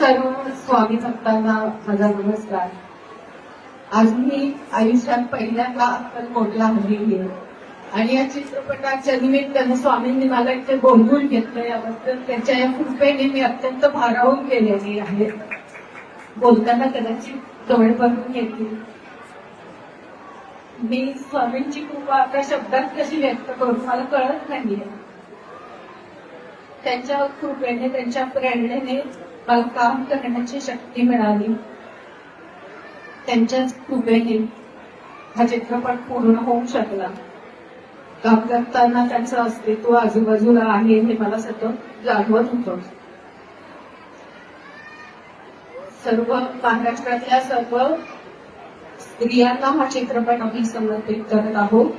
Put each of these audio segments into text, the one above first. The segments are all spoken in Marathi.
सर्व स्वामी भक्तांना माझा नमस्कार. आज मी आयुष्यात पहिल्यांदा अक्कलकोटला आलेली आहे आणि या चित्रपटाच्या निमित्तानं स्वामींनी मला इथे बोलवून घेतलं. याबद्दल त्यांच्या या कृपेने मी अत्यंत भारावून गेलेली आहे. बोलताना कदाचित डोळे भरून येतील. मी स्वामींची कृपा आता शब्दात कशी व्यक्त करू मला कळत नाहीये. त्यांच्या कृपेने, त्यांच्या प्रेरणेने मला काम करण्याची शक्ती मिळाली. त्यांच्याच कृपेने हा चित्रपट पूर्ण होऊ शकला. काम करताना त्यांचं अस्तित्व आजूबाजूला आहे हे मला सतत जाणवत होतं. सर्व महाराष्ट्रातल्या सर्व स्त्रियांना हा चित्रपट आम्ही समर्पित करत आहोत.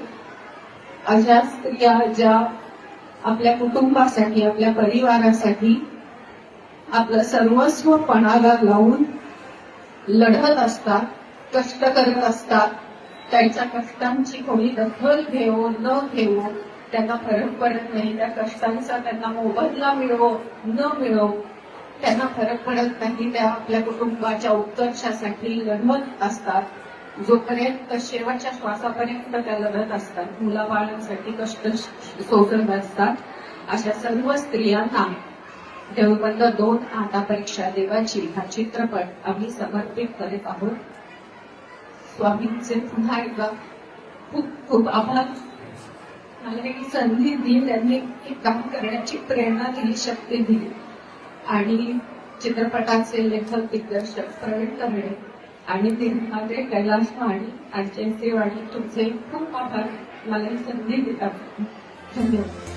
अशा स्त्रिया ज्या आपल्या कुटुंबासाठी, आपल्या परिवारासाठी आपलं सर्वस्व पणाला लावून लढत असतात, कष्ट करत असतात. त्यांच्या कष्टांची कोणी दखल घेऊ न घेऊ त्यांना फरक पडत नाही. त्या कष्टांचा त्यांना मोबदला मिळवो न मिळवो त्यांना फरक पडत नाही. त्या आपल्या कुटुंबाच्या उत्कर्षासाठी लढत असतात. जोपर्यंत शेवटच्या श्वासापर्यंत त्या लढत असतात. मुलाबाळांसाठी कष्ट सोसत असतात. अशा सर्व स्त्रियांना देवबंद 2 आता परीक्षा देवाची हा चित्रपट आम्ही समर्पित करीत आहोत. स्वामींचे पुन्हा एकदा खूप खूप आभार. मला ही संधी दिली, त्यांनी काम करण्याची प्रेरणा दिली, शक्ती दिली. आणि चित्रपटाचे लेखक दिग्दर्शक प्रवीण तरडे आणि निर्माते कैलाश माळी आणि जयश्री वाणी, तुमचे खूप आभार. मला ही संधी दिला. धन्यवाद.